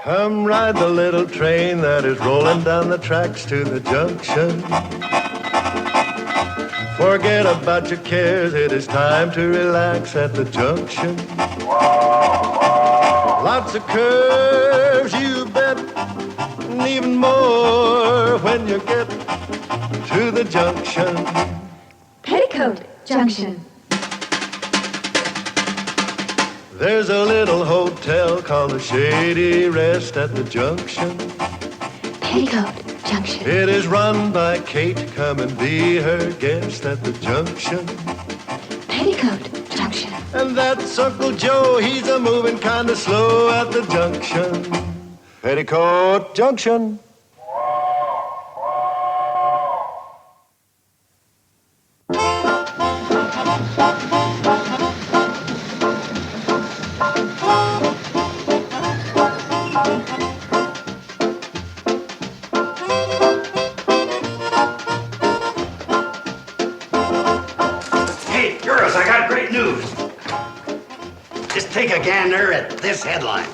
Come ride the little train that is rolling down the tracks to the junction. Forget about your cares, it is time to relax at the junction. Lots of curves, you bet, and even more when you get to the junction. Petticoat Junction. There's a little hotel called the Shady Rest at the junction. Petticoat Junction. It is run by Kate. Come and be her guest at the junction. Petticoat Junction. And that's Uncle Joe. He's a moving kind of slow at the junction. Petticoat Junction. I got great news. Just take a gander at this headline.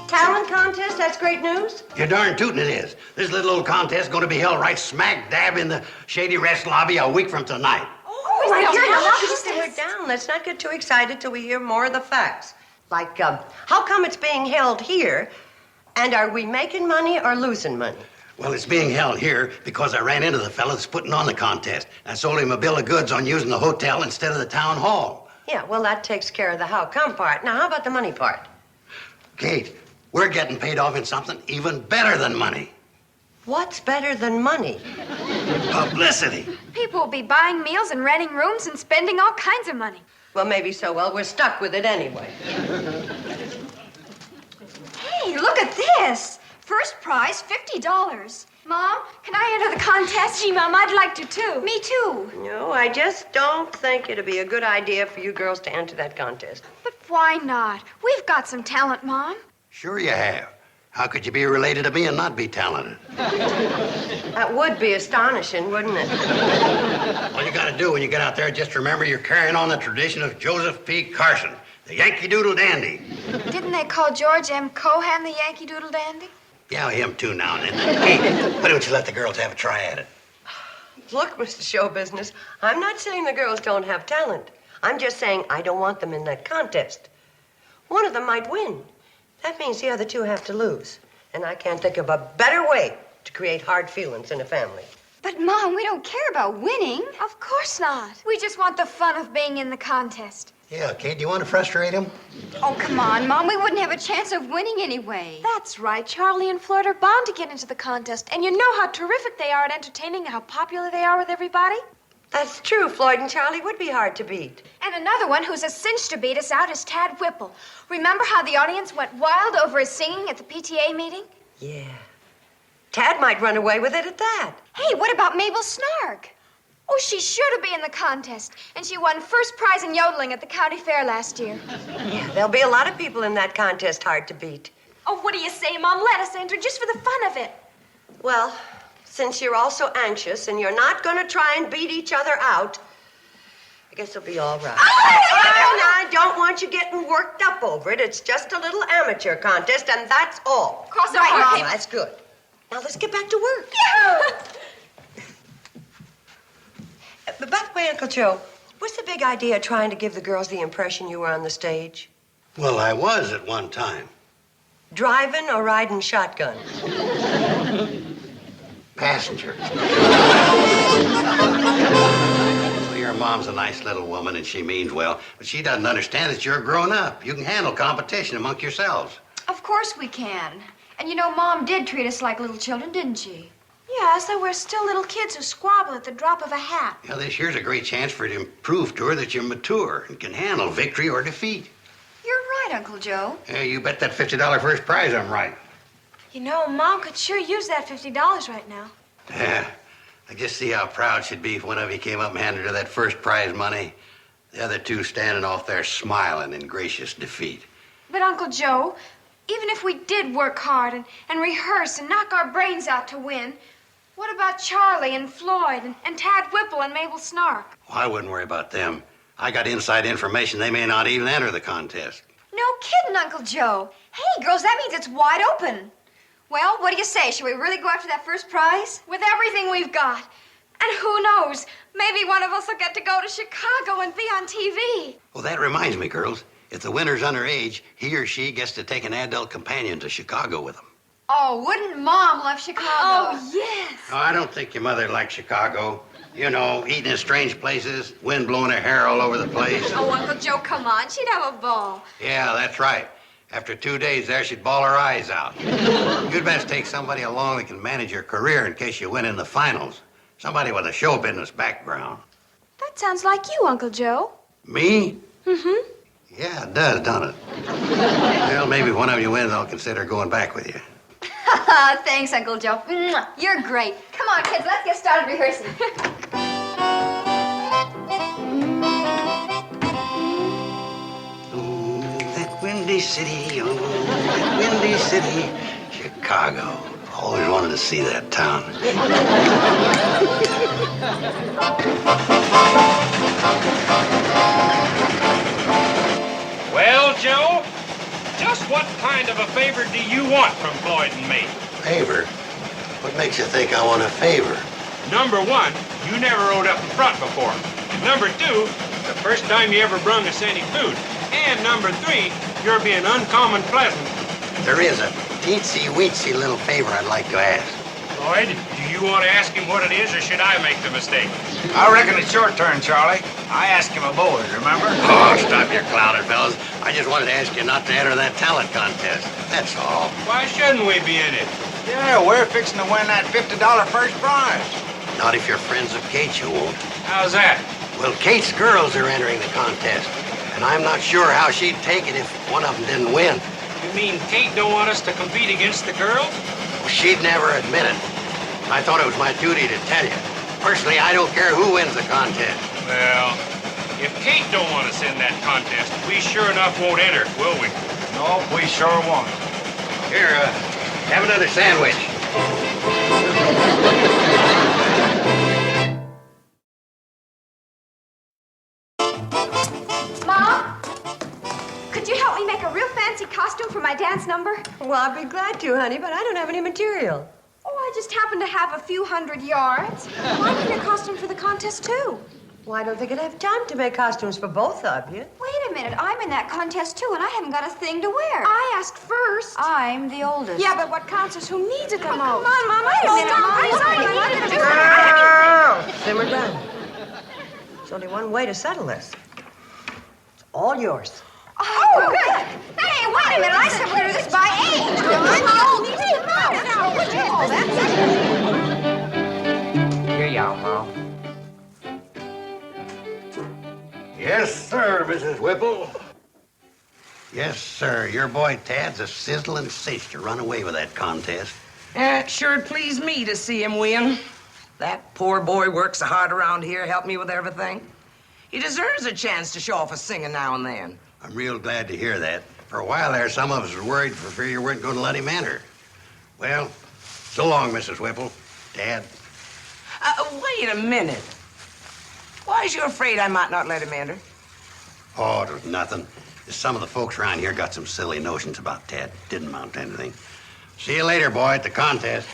Talent contest? That's great news? You're darn tootin' it is. This little old contest is going to be held right smack dab in the Shady Rest lobby a week from tonight. Oh, my goodness. Simmer down. Let's not get too excited till we hear more of the facts. Like, how come it's being held here? And are we making money or losing money? Well, it's being held here because I ran into the fellow that's putting on the contest. I sold him a bill of goods on using the hotel instead of the town hall. Yeah, well, that takes care of the how come part. Now, how about the money part? Kate, we're getting paid off in something even better than money. What's better than money? Publicity. People will be buying meals and renting rooms and spending all kinds of money. Well, maybe so. Well, we're stuck with it anyway. Hey, look at this. First prize, $50. Mom, can I enter the contest? Gee, Mom, I'd like to, too. Me, too. No, I just don't think it'd be a good idea for you girls to enter that contest. But why not? We've got some talent, Mom. Sure you have. How could you be related to me and not be talented? That would be astonishing, wouldn't it? All you gotta do when you get out there, just remember you're carrying on the tradition of Joseph P. Carson, the Yankee Doodle Dandy. Didn't they call George M. Cohan the Yankee Doodle Dandy? Yeah, him too now and then. Hey, why don't you let the girls have a try at it? Look, Mr. Show Business, I'm not saying the girls don't have talent. I'm just saying I don't want them in that contest. One of them might win. That means the other two have to lose. And I can't think of a better way to create hard feelings in a family. But, Mom, we don't care about winning. Of course not. We just want the fun of being in the contest. Yeah, Kate, do you want to frustrate him? Oh, come on, Mom. We wouldn't have a chance of winning anyway. That's right. Charlie and Floyd are bound to get into the contest. And you know how terrific they are at entertaining, how popular they are with everybody. That's true. Floyd and Charlie would be hard to beat. And another one who's a cinch to beat us out is Tad Whipple. Remember how the audience went wild over his singing at the PTA meeting? Yeah. Tad might run away with it at that. Hey, what about Mabel Snark? Oh, she's sure to be in the contest. And she won first prize in yodeling at the county fair last year. Yeah, there'll be a lot of people in that contest hard to beat. Oh, what do you say, Mom? Let us enter just for the fun of it. Well, since you're all so anxious and you're not going to try and beat each other out, I guess it'll be all right. I don't want you getting worked up over it. It's just a little amateur contest, and that's all. Cross our hearts. Well, that's good. Now let's get back to work. Yeah. But by the way, Uncle Joe, what's the big idea of trying to give the girls the impression you were on the stage? Well, I was at one time. Driving or riding shotgun? Passenger. Well, your mom's a nice little woman and she means well, but she doesn't understand that you're grown up. You can handle competition among yourselves. Of course we can. And you know, Mom did treat us like little children, didn't she? Yes, though we're still little kids who squabble at the drop of a hat. Yeah, this here's a great chance for you to prove to her that you're mature and can handle victory or defeat. You're right, Uncle Joe. Yeah, you bet that $50 first prize I'm right. You know, Mom could sure use that $50 right now. Yeah, I just see how proud she'd be if one of you came up and handed her that first prize money. The other two standing off there smiling in gracious defeat. But, Uncle Joe, even if we did work hard and rehearse and knock our brains out to win, what about Charlie and Floyd and Tad Whipple and Mabel Snark? Well, I wouldn't worry about them. I got inside information they may not even enter the contest. No, No kidding, Uncle Joe. Hey, girls, that means it's wide open. Well, what do you say? Should we really go after that first prize? With everything we've got. And who knows? Maybe one of us will get to go to Chicago and be on TV. Well, that reminds me, girls. If the winner's underage, he or she gets to take an adult companion to Chicago with them. Oh, wouldn't Mom love Chicago? Oh, yes. Oh, I don't think your mother likes Chicago. You know, eating in strange places, wind blowing her hair all over the place. Oh, Uncle Joe, come on. She'd have a ball. Yeah, that's right. After 2 days there, she'd bawl her eyes out. You'd best take somebody along that can manage your career in case you win in the finals. Somebody with a show business background. That sounds like you, Uncle Joe. Me? Mm-hmm. Yeah, it does, don't it? Well, maybe one of you wins, I'll consider going back with you. Thanks, Uncle Joe. Mwah. You're great. Come on, kids, let's get started rehearsing. Oh, that windy city, oh, that windy city, Chicago. Always wanted to see that town. Well, Joe, just what kind of a favor do you want from Floyd and me? Favor? What makes you think I want a favor? Number one, you never rode up in front before. And number two, the first time you ever brung us any food. And number three, you're being uncommon pleasant. There is a teensy-weensy little favor I'd like to ask. Floyd, do you want to ask him what it is, or should I make the mistake? I reckon it's your turn, Charlie. I asked him a boy, remember? Oh, stop your clowning, fellas. I just wanted to ask you not to enter that talent contest. That's all. Why shouldn't we be in it? Yeah, we're fixing to win that $50 first prize. Not if you're friends of Kate's, you won't. How's that? Well, Kate's girls are entering the contest, and I'm not sure how she'd take it if one of them didn't win. You mean Kate don't want us to compete against the girls? Well, she'd never admit it. I thought it was my duty to tell you. Personally, I don't care who wins the contest. Well, if Kate don't want us in that contest, we sure enough won't enter, will we? No, we sure won't. Here, have another sandwich. Mom, could you help me make a real fancy costume for my dance number? Well, I'd be glad to, honey, but I don't have any material. Oh, I just happen to have a few hundred yards. I need a costume for the contest, too. Well, I don't think I'd have time to make costumes for both of you. Wait a minute, I'm in that contest too, and I haven't got a thing to wear. I asked first. I'm the oldest. Yeah, but what counts is who needs a Come commode. on, Mom. Wait a minute, Mom. Simmer down. There's only one way to settle this. It's all yours. Oh, good. Hey, wait a minute. I said we're going to do this by age. I'm the oldest. Here you are, Mom. Yes, sir, Mrs. Whipple. Yes, sir. Your boy Tad's a sizzling cinch to run away with that contest. It sure pleased me to see him win. That poor boy works so hard around here, helped me with everything. He deserves a chance to show off his singing now and then. I'm real glad to hear that. For a while there, some of us were worried for fear you weren't going to let him enter. Well, so long, Mrs. Whipple. Tad. Wait a minute. Why is you afraid I might not let him enter? Oh, it was nothing. Just some of the folks around here got some silly notions about Tad. Didn't amount to anything. See you later, boy, at the contest.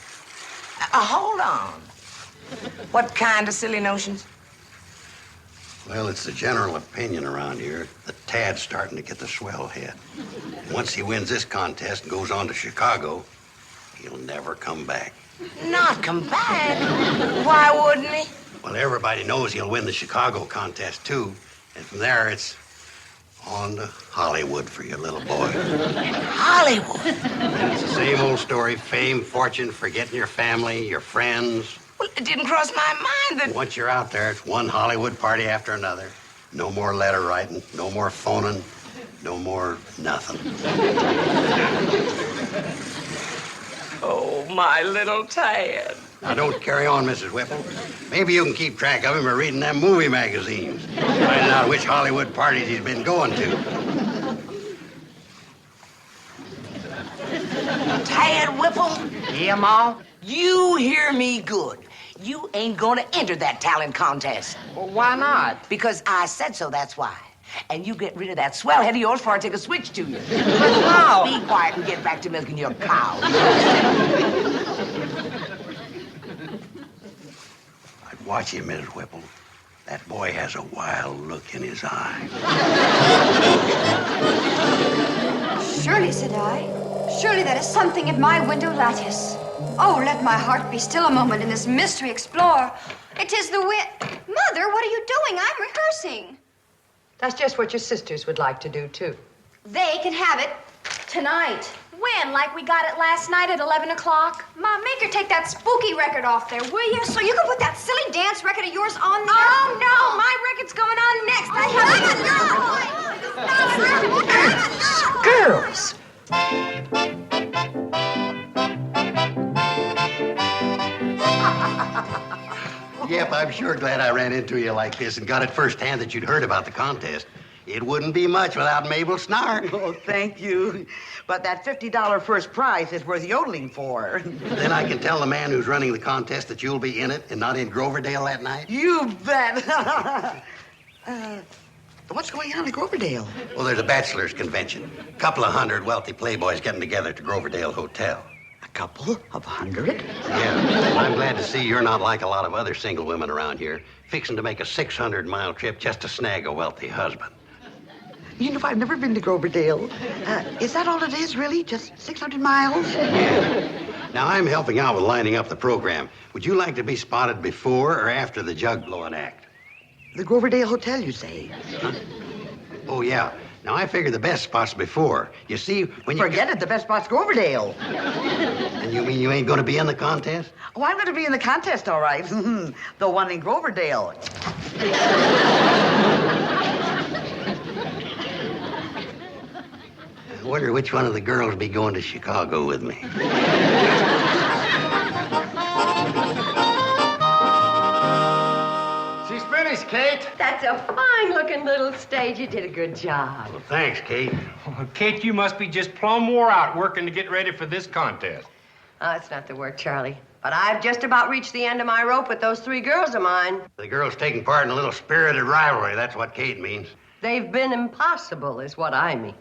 Hold on. What kind of silly notions? Well, it's the general opinion around here that Tad's starting to get the swell head. Once he wins this contest and goes on to Chicago, he'll never come back. Not come back? Why wouldn't he? Well, everybody knows he'll win the Chicago contest, too. And from there, it's on to Hollywood for your little boy. Hollywood? And it's the same old story, fame, fortune, forgetting your family, your friends. Well, it didn't cross my mind that... Once you're out there, it's one Hollywood party after another. No more letter writing, no more phoning, no more nothing. Oh, my little Tad. Now, don't carry on, Mrs. Whipple. Maybe you can keep track of him by reading them movie magazines, finding out which Hollywood parties he's been going to. Tad Whipple? Yeah, Ma? You hear me good. You ain't gonna enter that talent contest. Well, why not? Because I said so, that's why. And you get rid of that swell head of yours before I take a switch to you. But now, be quiet and get back to milking your cow. I'd watch him, Mrs. Whipple. That boy has a wild look in his eye. Surely, said I. Surely that is something at my window lattice. Oh, let my heart be still a moment and this mystery explore. It is the wind. Mother, what are you doing? I'm rehearsing. That's just what your sisters would like to do, too. They can have it tonight. When? Like we got it last night at 11 o'clock? Mom, make her take that spooky record off there, will you? So you can put that silly dance record of yours on there. Oh, no, my record's going on next. Girls! Yep, I'm sure glad I ran into you like this and got it firsthand that you'd heard about the contest. It wouldn't be much without Mabel Snark. Oh, thank you. But that $50 first prize is worth yodeling for. Then I can tell the man who's running the contest that you'll be in it and not in Groverdale that night. You bet. What's going on at Groverdale? Well, there's a bachelor's convention. A couple of hundred wealthy playboys getting together at the Groverdale Hotel. A couple of 100? Yeah, I'm glad to see you're not like a lot of other single women around here, fixing to make a 600-mile trip just to snag a wealthy husband. You know, I've never been to Groverdale. Is that all it is, really? Just 600 miles? Yeah. Now, I'm helping out with lining up the program. Would you like to be spotted before or after the jug-blowing act? The Groverdale Hotel, you say? Huh? Oh, yeah. Now, I figure the best spot's before. You see, when you... Forget it. The best spot's Groverdale. And you mean you ain't going to be in the contest? Oh, I'm going to be in the contest, all right. The one in Groverdale. I wonder which one of the girls will be going to Chicago with me. She's finished, Kate. That's a fine-looking little stage. You did a good job. Well, thanks, Kate. Well, Kate, you must be just plumb wore out working to get ready for this contest. Oh, it's not the work, Charlie. But I've just about reached the end of my rope with those 3 girls of mine. The girls taking part in a little spirited rivalry. That's what Kate means. They've been impossible, is what I mean.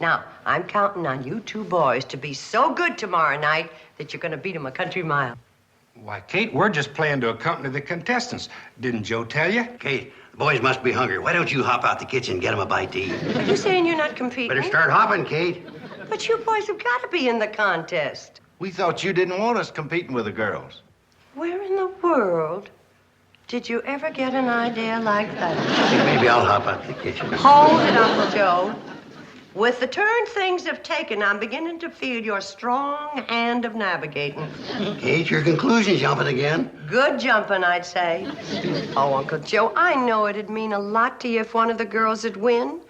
Now, I'm counting on you 2 boys to be so good tomorrow night that you're going to beat them a country mile. Why, Kate, we're just playing to accompany the contestants. Didn't Joe tell you? Kate, the boys must be hungry. Why don't you hop out the kitchen and get them a bite to eat? Are you saying you're not competing? Better start hopping, Kate. But you boys have got to be in the contest. We thought you didn't want us competing with the girls. Where in the world did you ever get an idea like that? Maybe I'll hop out the kitchen. Hold it, Uncle Joe. With the turn things have taken, I'm beginning to feel your strong hand of navigating. Kate, your conclusion's jumping again. Good jumping, I'd say. Oh, Uncle Joe, I know it'd mean a lot to you if one of the girls would win.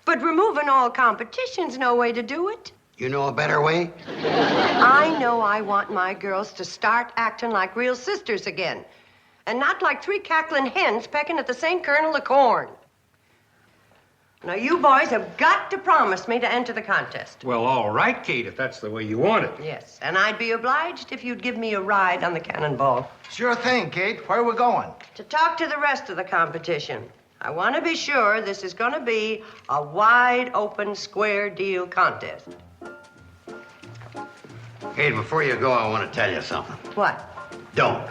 But removing all competition's no way to do it. You know a better way? I know I want my girls to start acting like real sisters again. And not like 3 cackling hens pecking at the same kernel of corn. Now, you boys have got to promise me to enter the contest. Well, all right, Kate, if that's the way you want it. Yes, and I'd be obliged if you'd give me a ride on the cannonball. Sure thing, Kate. Where are we going? To talk to the rest of the competition. I want to be sure this is going to be a wide open square deal contest. Kate, before you go, I want to tell you something. What? Don't.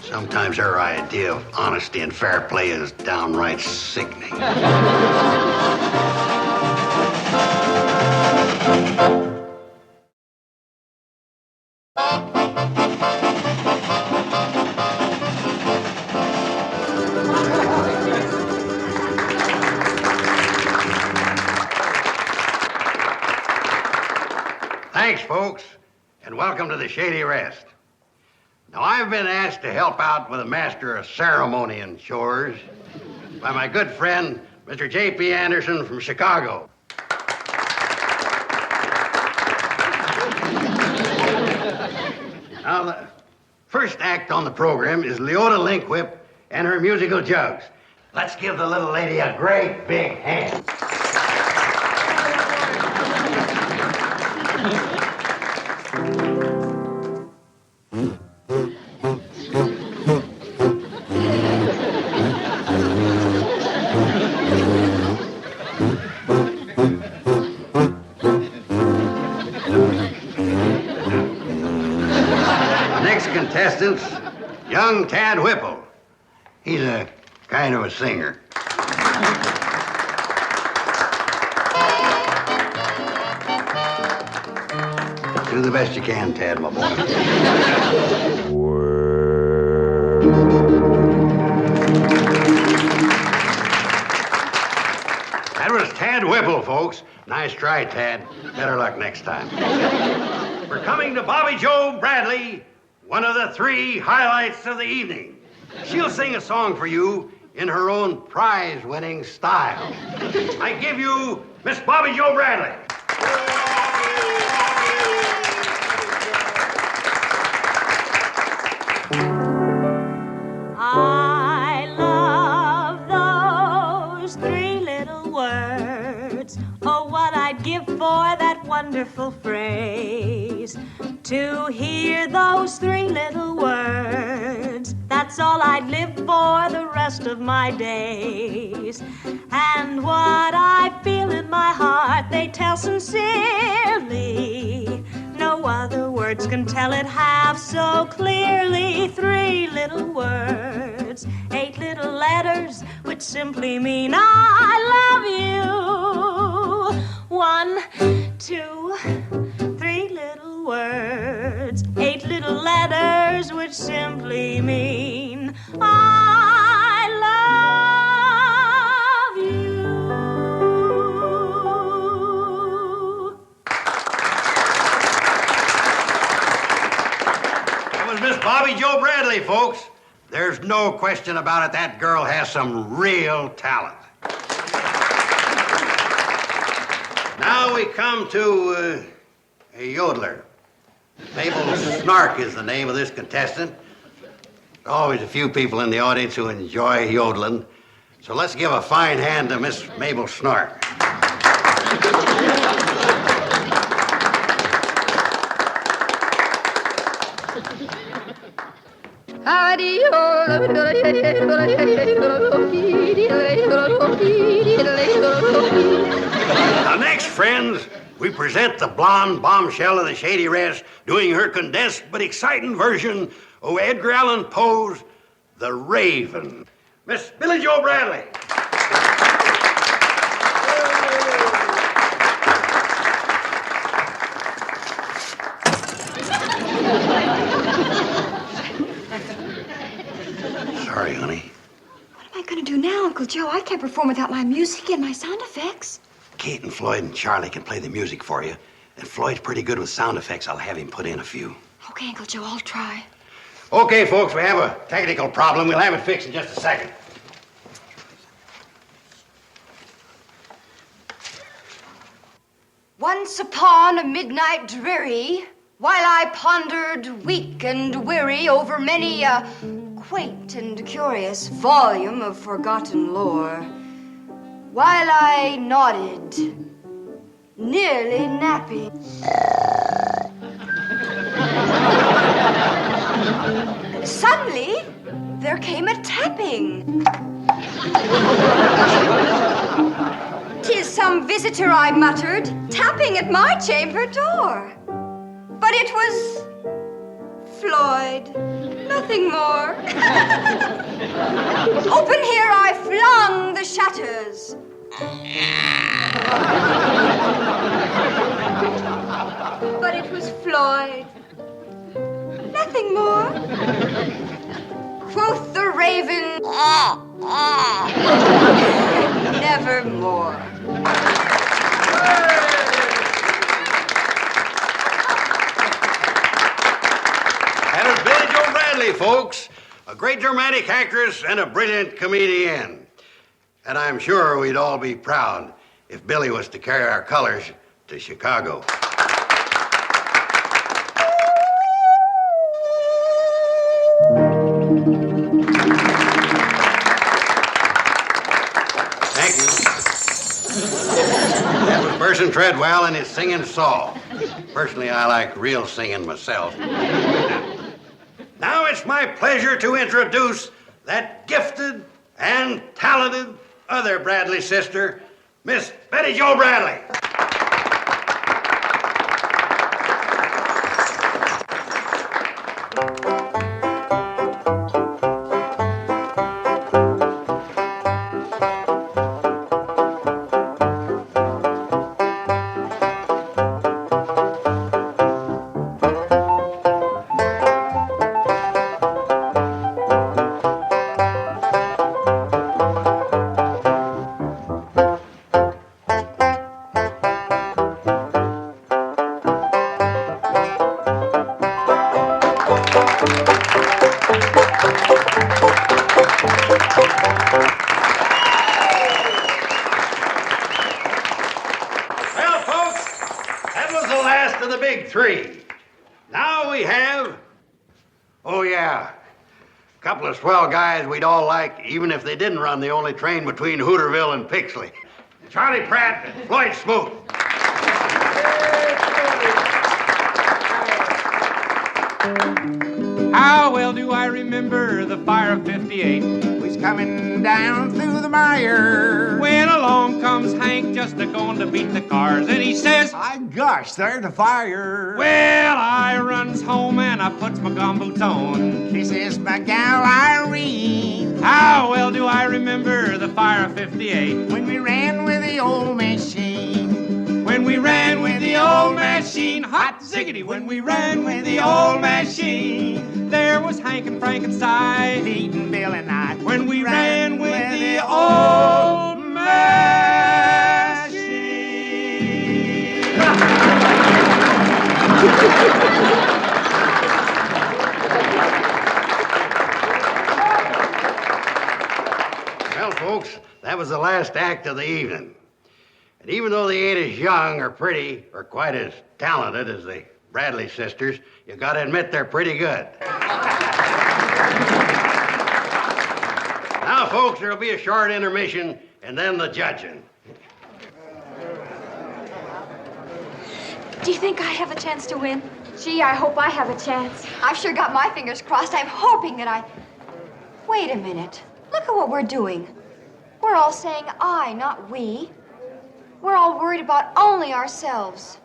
Sometimes our idea of honesty and fair play is downright sickening. Thanks, folks, and welcome to the Shady Rest. Now, I've been asked to help out with a master of ceremony and chores by my good friend, Mr. J.P. Anderson from Chicago. Now, the first act on the program is Leota Linkwhip and her musical jugs. Let's give the little lady a great big hand. contestants, young Tad Whipple. He's a kind of a singer. Do the best you can, Tad, my boy. That was Tad Whipple, folks. Nice try, Tad. Better luck next time. We're coming to Bobby Joe Bradley, one of the 3 highlights of the evening. She'll sing a song for you in her own prize-winning style. I give you Miss Bobby Joe Bradley. I love those 3 little words. Oh, what I'd give for that wonderful phrase. To hear those 3 little words. That's all I'd live for the rest of my days. And what I feel in my heart, they tell sincerely. No other words can tell it half so clearly. 3 little words, 8 little letters, which simply mean I love you. 1, 2, 3 little words, 8 little letters, which simply mean I love you. That was Miss Bobby Joe Bradley, folks. There's no question about it. That girl has some real talent. Now we come to a yodeler. Mabel Snark is the name of this contestant. Always a few people in the audience who enjoy yodeling. So let's give a fine hand to Miss Mabel Snark. Now next, friends, we present the blonde bombshell of the Shady Rest doing her condensed but exciting version of Edgar Allan Poe's The Raven. Miss Billie Joe Bradley. Sorry, honey. What am I going to do now, Uncle Joe? I can't perform without my music and my sound effects. Kate and Floyd and Charlie can play the music for you. And Floyd's pretty good with sound effects. I'll have him put in a few. Okay, Uncle Joe, I'll try. Okay, folks, we have a technical problem. We'll have it fixed in just a second. Once upon a midnight dreary, while I pondered weak and weary over many a quaint and curious volume of forgotten lore, while I nodded, nearly napping, suddenly there came a tapping. 'Tis some visitor, I muttered, tapping at my chamber door. But it was Floyd, nothing more. Open here I flung the shutters. But it was Floyd, nothing more. Quoth the raven, nevermore. That was Billie Joe Bradley, folks. A great dramatic actress and a brilliant comedian. And I'm sure we'd all be proud if Billie was to carry our colors to Chicago. Thank you. That was Burson Treadwell and his singing saw. Personally, I like real singing myself. Now it's my pleasure to introduce that gifted and talented other Bradley sister, Miss Betty Jo Bradley. 3. Now we have, oh yeah, a couple of swell guys we'd all like, even if they didn't run the only train between Hooterville and Pixley. Charlie Pratt and Floyd Smoot. How well do I remember the fire of 58? We's coming down through the mire. When along comes Hank just a-going to beat the cars, and he says, My gosh, there's the fire. well, I runs home and I puts my gumboots on. She says, my gal Irene, How well do I remember the fire of 58? when we ran with the old machine. When we ran with the old machine, hot ziggity, when we ran with the old machine, there was Hank and Frankenstein. Pete and Bill and I. When we ran with the old machine. Well, folks, that was the last act of the evening. And even though they ain't as young or pretty or quite as talented as the Bradley sisters, you gotta admit they're pretty good. Now, folks, there'll be a short intermission and then the judging. Do you think I have a chance to win? Gee, I hope I have a chance. I've sure got my fingers crossed. I'm hoping that I... Wait a minute. Look at what we're doing. We're all saying I, not we. We're all worried about only ourselves.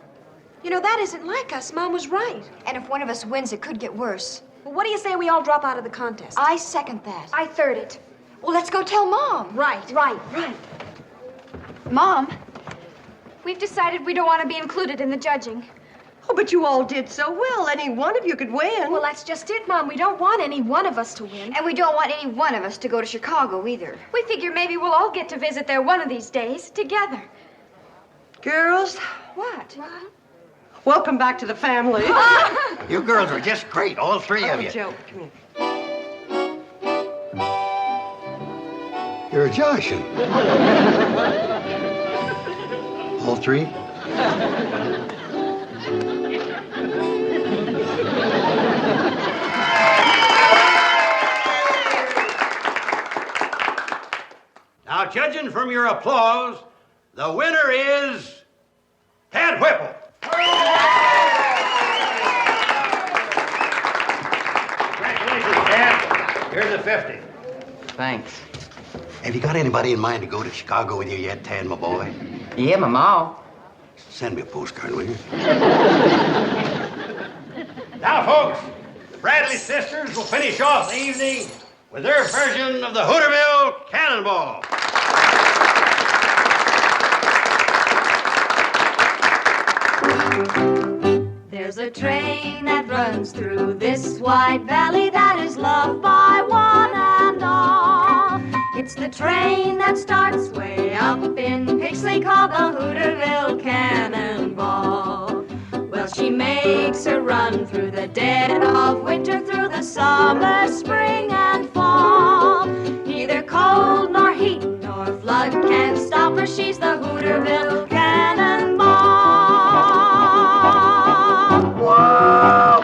You know, that isn't like us. Mom was right. And if one of us wins, it could get worse. Well, what do you say we all drop out of the contest? I second that. I third it. Well, let's go tell Mom. Right. Mom, We've decided we don't want to be included in the judging. Oh, but you all did so well. Any one of you could win. Well, that's just it, Mom. We don't want any one of us to win. and we don't want any one of us to go to Chicago either. We figure maybe we'll all get to visit there one of these days together. Girls, What? welcome back to the family. You girls were just great, all 3 of you. Joe, come here. You're joshing. All 3? Now, judging from your applause, the winner is Tad Whipple. Congratulations, Tad. Here's the 50. Thanks. Have you got anybody in mind to go to Chicago with you yet, Tad, my boy? Yeah, my ma. Send me a postcard, will you? Now, folks, the Bradley sisters will finish off the evening with their version of the Hooterville Cannonball. There's a train that runs through this wide valley that is loved by one and all. It's the train that starts way up in Pixley called the Hooterville Cannonball. Well, she makes her run through the dead of winter, through the summer, spring, and fall. Neither cold nor heat nor flood can stop her. She's the Hooterville Cannonball. Whoa!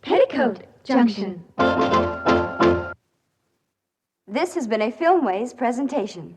Petticoat Junction. This has been a Filmways presentation.